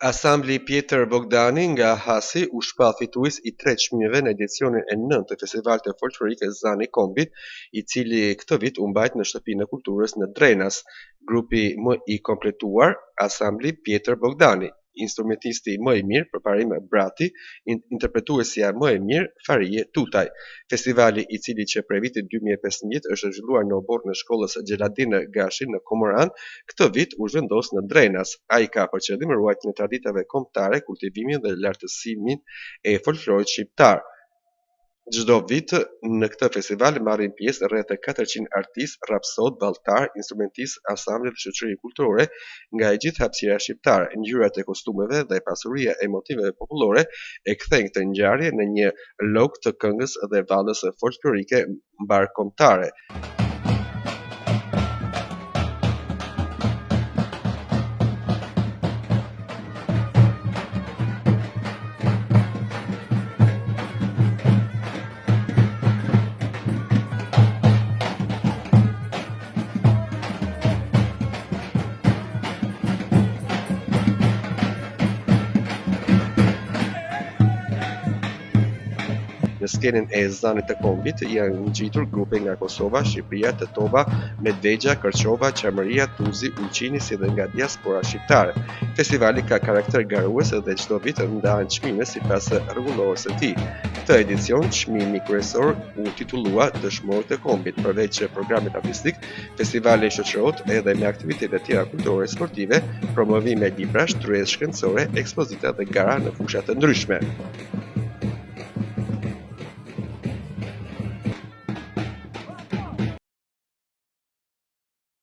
Asambli Pjetër Bogdani nga Hasi u shpall fitues i 3 çmimeve në edicionin e 9 të Festivalit të Folklorisë Zani i Kombit, i cili këtë vit u mbajt në Shtëpinë e Kulturës në Drenas. Grupi më i kompletuar, Asambli Pjetër Bogdani, instrumentisti më i mirë Përparim Brati, interpretuesja më e mirë Farije Tutaj. Festivali, i cili që prej vitit 2015 është zhvilluar në oborrin e shkollës Xheladin Gashi në Komoran, këtë vit u zhvendos në Drenas. Ai ka për qëllim ruajtjen e traditave kombëtare, kultivimin dhe lartësimin e folklorit shqiptar. Çdo vit në këtë festival marrin pjesë rreth 400 artistë, rapsod, valltar, instrumentistë, ansamble dhe shoqëri kulturore nga e gjithë hapësira shqiptare. Ngjyrat e kostumeve dhe pasuria e motiveve popullore e kthejnë këtë ngjarje në një log të këngës dhe vallës folklorike mbarkombëtare. Në skenën e Zanit të Kombit janë ngjitur grupe nga Kosova, Shqipëria, Tetova, Medvegja, Kërçova, Çamëria, Tuzi, Ulqini si dhe nga diaspora shqiptare. Festivali ka karakter garues dhe çdo vit ndahen çmime sipas rregullorës së tij. Këtë edicion çmimi kryesor u titullua Dëshmorët e Kombit. Përveç programit artistik, festivali shoqërohet edhe me aktivitete tjera kulturore, sportive, promovime librash, tryezë shkencore, ekspozita dhe gara në fusha të ndryshme.